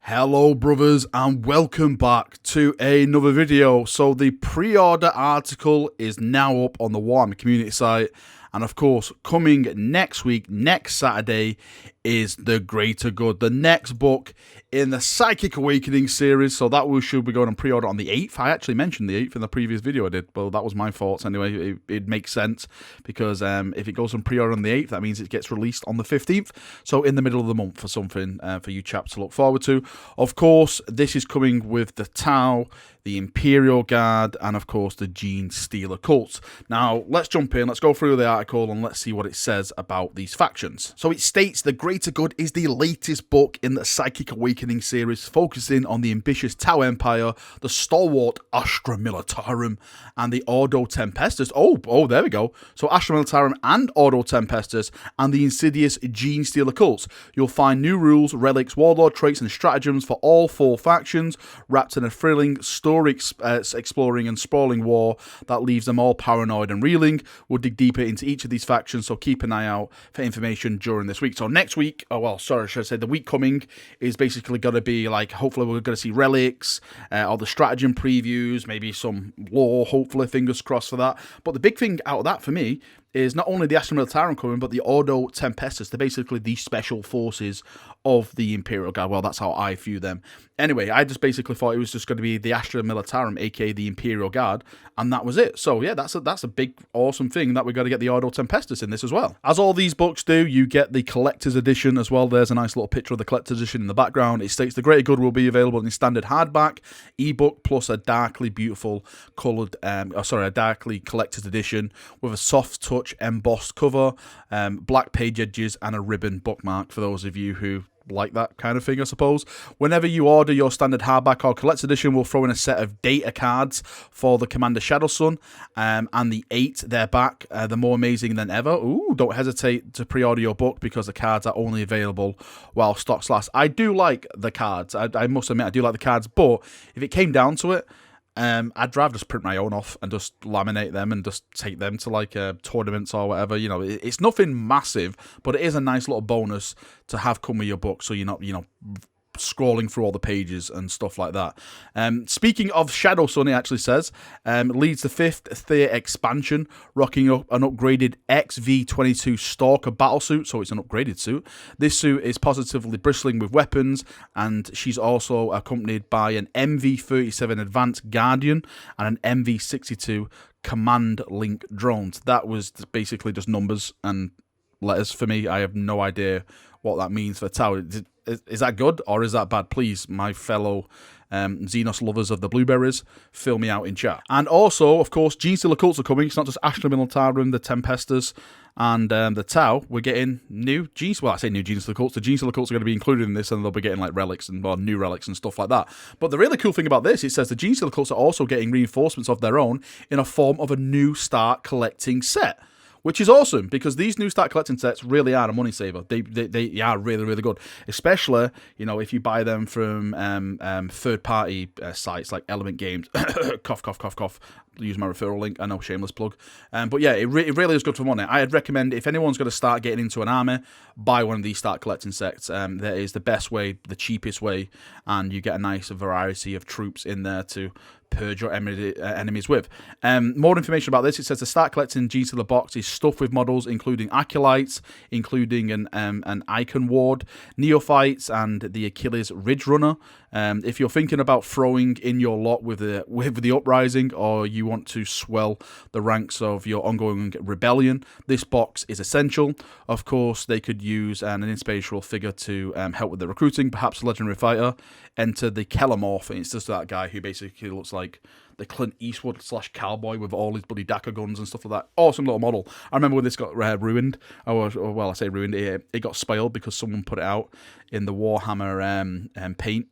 Hello brothers and welcome back to another video. So the pre-order article is now up on the Warhammer community site, and of course coming next week, next Saturday, is The Greater Good, the next book in the Psychic Awakening series. So that we should be going on pre-order on the 8th. I actually mentioned the 8th in the previous video I did, but that was my thoughts anyway. It makes sense because if it goes on pre-order on the 8th, that means it gets released on the 15th. So in the middle of the month for something for you chaps to look forward to. Of course, this is coming with the Tau, the Imperial Guard, and of course the Genestealer Cults. Now, let's jump in, let's go through the article, and let's see what it says about these factions. So it states The Greater Good is the latest book in the Psychic Awakening series, focusing on the ambitious Tau Empire, the stalwart Astra Militarum, and the Ordo Tempestus. Oh, there we go. So Astra Militarum and Ordo Tempestus, and the insidious Genestealer Cults. You'll find new rules, relics, warlord traits, and stratagems for all four factions, wrapped in a thrilling story exploring and sprawling war that leaves them all paranoid and reeling. We'll dig deeper into each of these factions, so keep an eye out for information during this week. So next week, the week coming is basically going to be like, hopefully we're going to see relics, all the stratagem previews, maybe some lore, hopefully, fingers crossed for that. But the big thing out of that for me is not only the Astra Militarum coming, but the Ordo Tempestus. They're basically the special forces of the Imperial Guard. Well, that's how I view them. Anyway, I just basically thought it was just going to be the Astra Militarum, aka the Imperial Guard, and that was it. So yeah, that's a big, awesome thing that we've got to get the Ordo Tempestus in this as well. As all these books do, you get the Collector's Edition as well. There's a nice little picture of the Collector's Edition in the background. It states The Greater Good will be available in the standard hardback, ebook, plus a darkly beautiful coloured, a darkly Collector's Edition with a soft touch embossed cover, black page edges, and a ribbon bookmark for those of you who like that kind of thing, I suppose. Whenever you order your standard hardback or collector's edition, we'll throw in a set of data cards for the Commander Shadowsun, and the 8, they're back. They're more amazing than ever. Ooh, don't hesitate to pre-order your book because the cards are only available while stocks last. I do like the cards. I must admit, I do like the cards, but if it came down to it, I'd rather just print my own off and just laminate them and just take them to like tournaments or whatever. You know, it's nothing massive, but it is a nice little bonus to have come with your book, so you're not, scrolling through all the pages and stuff like that. Speaking of Shadowsun, it actually says, leads the 5th Theer expansion, rocking up an upgraded XV-22 Stalker battlesuit, so it's an upgraded suit. This suit is positively bristling with weapons, and she's also accompanied by an MV-37 Advanced Guardian and an MV-62 Command Link drones. That was basically just numbers and letters for me. I have no idea what that means for Tau. Is that good or is that bad? Please, my fellow XENOS lovers of the blueberries, fill me out in chat. And also, of course, Genestealer Cults are coming. It's not just Astra Militarum, the Tempestus, and the Tau. We're getting new Genestealer Cults. The Genestealer Cults are going to be included in this, and they'll be getting like relics and new relics and stuff like that. But the really cool thing about this, it says the Genestealer Cults are also getting reinforcements of their own in a form of a new start collecting set, which is awesome, because these new start collecting sets really are a money saver. They are really, really good, especially, if you buy them from third-party sites like Element Games. Cough, cough, cough, cough. Use my referral link. I know, shameless plug. But yeah, it really is good for money. I'd recommend, if anyone's going to start getting into an army, buy one of these start collecting sets. That is the best way, the cheapest way, and you get a nice variety of troops in there to purge your enemies with. More information about this, it says the start collecting Genestealer box is stuffed with models including Acolytes, including an Icon Ward, Neophytes, and the Achilles Ridge Runner. If you're thinking about throwing in your lot with the Uprising, or you want to swell the ranks of your ongoing rebellion, this box is essential. Of course, they could use an inspirational figure to help with the recruiting, perhaps a legendary fighter. Enter the Kellamorph, and it's just that guy who basically looks like the Clint Eastwood / cowboy with all his bloody Daka guns and stuff like that. Awesome little model. I remember when this got ruined. I say ruined. It got spoiled because someone put it out in the Warhammer paint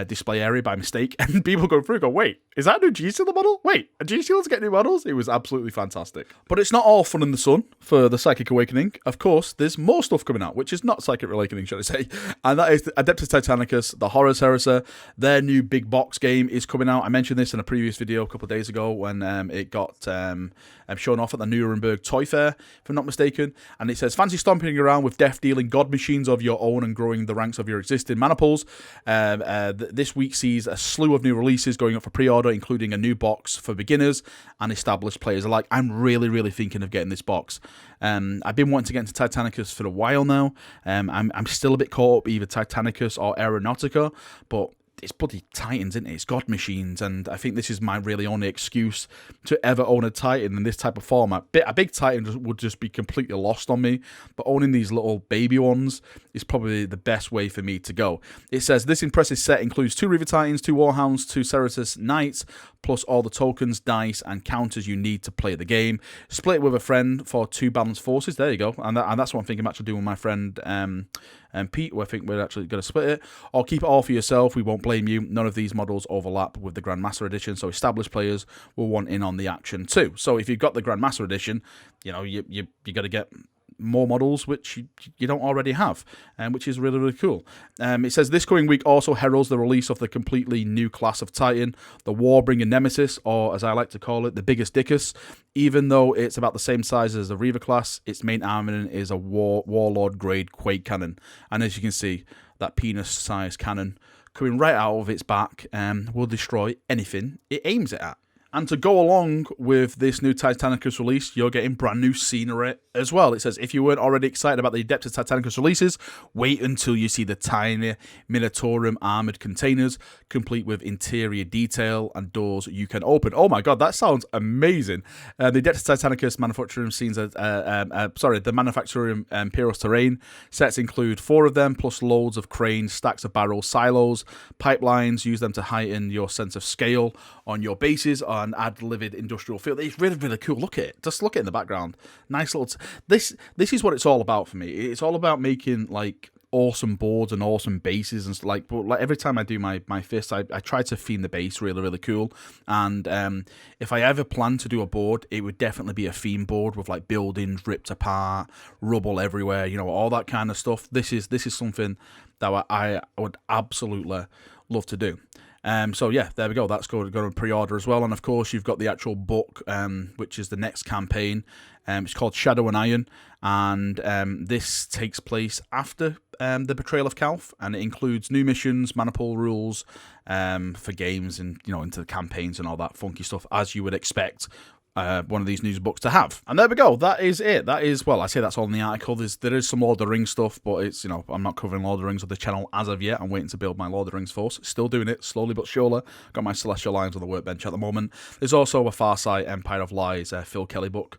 display area by mistake, and people go through and go, wait, is that a new Genestealer model? Wait, are Genestealers getting new models? It was absolutely fantastic. But it's not all fun in the sun for the Psychic Awakening. Of course, there's more stuff coming out, which is not Psychic Awakening, should I say, and that is Adeptus Titanicus, the Horus Heresy. Their new big box game is coming out. I mentioned this in a previous video a couple of days ago when it got shown off at the Nuremberg Toy Fair, if I'm not mistaken. And it says, fancy stomping around with death-dealing god machines of your own and growing the ranks of your existing maniples. This week sees a slew of new releases going up for pre-order, including a new box for beginners and established players alike. I'm really thinking of getting this box. I've been wanting to get into Titanicus for a while now. I'm still a bit caught up either Titanicus or Aeronautica, but it's bloody Titans, isn't it? It's god machines, and I think this is my really only excuse to ever own a Titan in this type of format. A big Titan would just be completely lost on me, but owning these little baby ones is probably the best way for me to go. It says, this impressive set includes 2 Reaver Titans, 2 Warhounds, 2 Ceratus Knights, plus all the tokens, dice, and counters you need to play the game. Split it with a friend for 2 balanced forces. There you go. And that's what I'm thinking I'm actually doing with my friend Pete, who I think we're actually going to split it. Or keep it all for yourself. We won't blame you. None of these models overlap with the Grandmaster Edition, so established players will want in on the action too. So if you've got the Grandmaster Edition, you know, you got to get more models which you don't already have, which is really cool. It says this coming week also heralds the release of the completely new class of Titan, the Warbringer Nemesis, or as I like to call it, the biggest dickus. Even though it's about the same size as the Reaver class, its main armament is a Warlord grade Quake cannon, and as you can see, that penis-sized cannon coming right out of its back will destroy anything it aims it at. And to go along with this new Titanicus release, you're getting brand new scenery as well. It says, if you weren't already excited about the Adeptus Titanicus releases, wait until you see the tiny Militarum armoured containers, complete with interior detail and doors you can open. Oh my god, that sounds amazing. The Adeptus Titanicus manufacturing scenes, the manufacturing Imperial terrain sets include 4 of them, plus loads of cranes, stacks of barrels, silos, pipelines. Use them to heighten your sense of scale on your bases and add livid industrial feel. It's really cool. Look at it. Just look at it in the background. Nice little... This is what it's all about for me. It's all about making, like, awesome boards and awesome bases and like. But like every time I do my fists, I try to theme the base really cool. And if I ever plan to do a board, it would definitely be a theme board with like buildings ripped apart, rubble everywhere, you know, all that kind of stuff. This is something that I would absolutely love to do. So yeah, there we go. That's going to pre-order as well. And of course, you've got the actual book, which is the next campaign. It's called Shadow and Iron, and this takes place after the Betrayal of Calth, and it includes new missions, maniple rules for games, and you know, into the campaigns and all that funky stuff, as you would expect one of these news books to have. And there we go. That is it. That is, well, I say that's all in the article. There is some Lord of the Rings stuff, but it's, you know, I'm not covering Lord of the Rings on the channel as of yet. I'm waiting to build my Lord of the Rings force. Still doing it, slowly but surely. Got my Celestial Lions on the workbench at the moment. There's also a Farsight Empire of Lies Phil Kelly book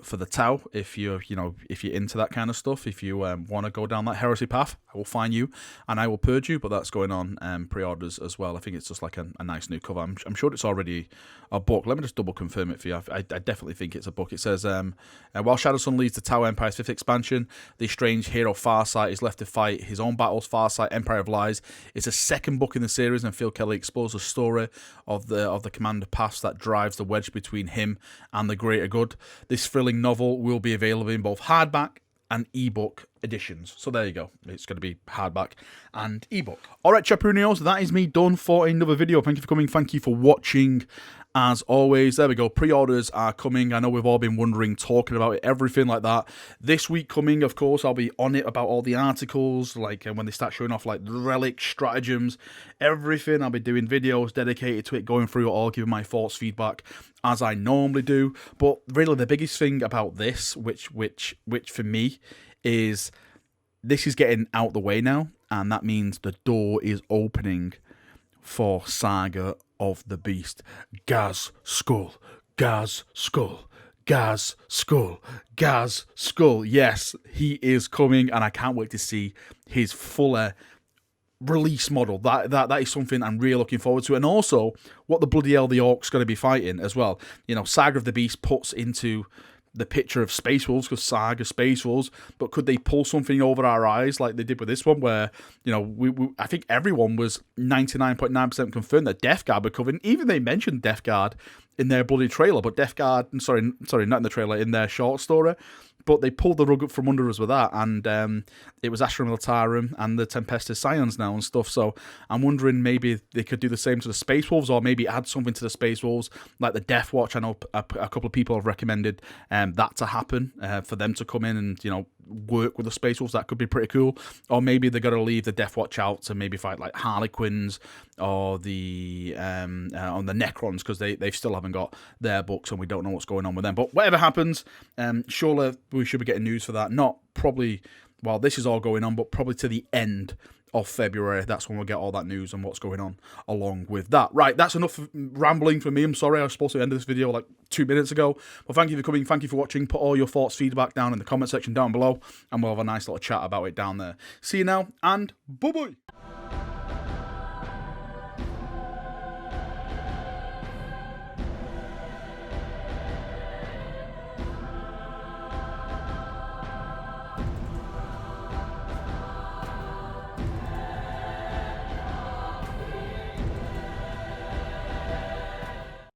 for the Tau, if you're into that kind of stuff. If you want to go down that heresy path, I will find you and I will purge you. But that's going on pre-orders as well. I think it's just like a nice new cover. I'm sure it's already a book. Let me just double confirm it for you. I definitely think it's a book. It says, while Shadowsun leads the Tau Empire's 5th expansion, the strange hero Farsight is left to fight his own battles. Farsight Empire of Lies is the second book in the series, and Phil Kelly explores the story of the commander past that drives the wedge between him and the greater good. This thrilling novel will be available in both hardback and ebook editions. So there you go. It's going to be hardback and ebook. Alright, Chapunios, that is me done for another video. Thank you for coming. Thank you for watching. As always, there we go. Pre-orders are coming. I know we've all been wondering, talking about it, everything like that. This week coming, of course, I'll be on it about all the articles, like when they start showing off like relics, stratagems, everything. I'll be doing videos dedicated to it, going through it all, giving my thoughts, feedback, as I normally do. But really, the biggest thing about this, which for me, is this is getting out the way now, and that means the door is opening for Saga of the Beast. Gaz Skull, Gaz Skull, Gaz Skull, Gaz Skull. Yes, he is coming, and I can't wait to see his fuller release model. That is something I'm really looking forward to, and also what the bloody hell the Orc's going to be fighting as well. You know, Saga of the Beast puts into the picture of Space Wolves, because Saga Space Wolves, but could they pull something over our eyes like they did with this one, where, you know, I think everyone was 99.9% confirmed that Death Guard were coming. Even they mentioned Death Guard in their bloody trailer, but Death Guard, sorry, not in the trailer, in their short story. But they pulled the rug up from under us with that, and it was Astra Militarum and the Tempestus Scions now and stuff. So I'm wondering maybe they could do the same to the Space Wolves, or maybe add something to the Space Wolves, like the Death Watch. I know a couple of people have recommended that to happen, for them to come in and, you know, work with the Space Wolves. That could be pretty cool. Or maybe they're going to leave the Death Watch out to maybe fight like Harlequins or the on the Necrons, because they still haven't got their books and we don't know what's going on with them. But whatever happens, surely we should be getting news for that. Not probably while this is all going on, but probably to the end of February. That's when we'll get all that news and what's going on along with that. Right, that's enough rambling for me. I'm sorry, I was supposed to end this video like 2 minutes ago. Well, thank you for coming. Thank you for watching. Put all your thoughts, feedback down in the comment section down below, and we'll have a nice little chat about it down there. See you now, and bye-bye.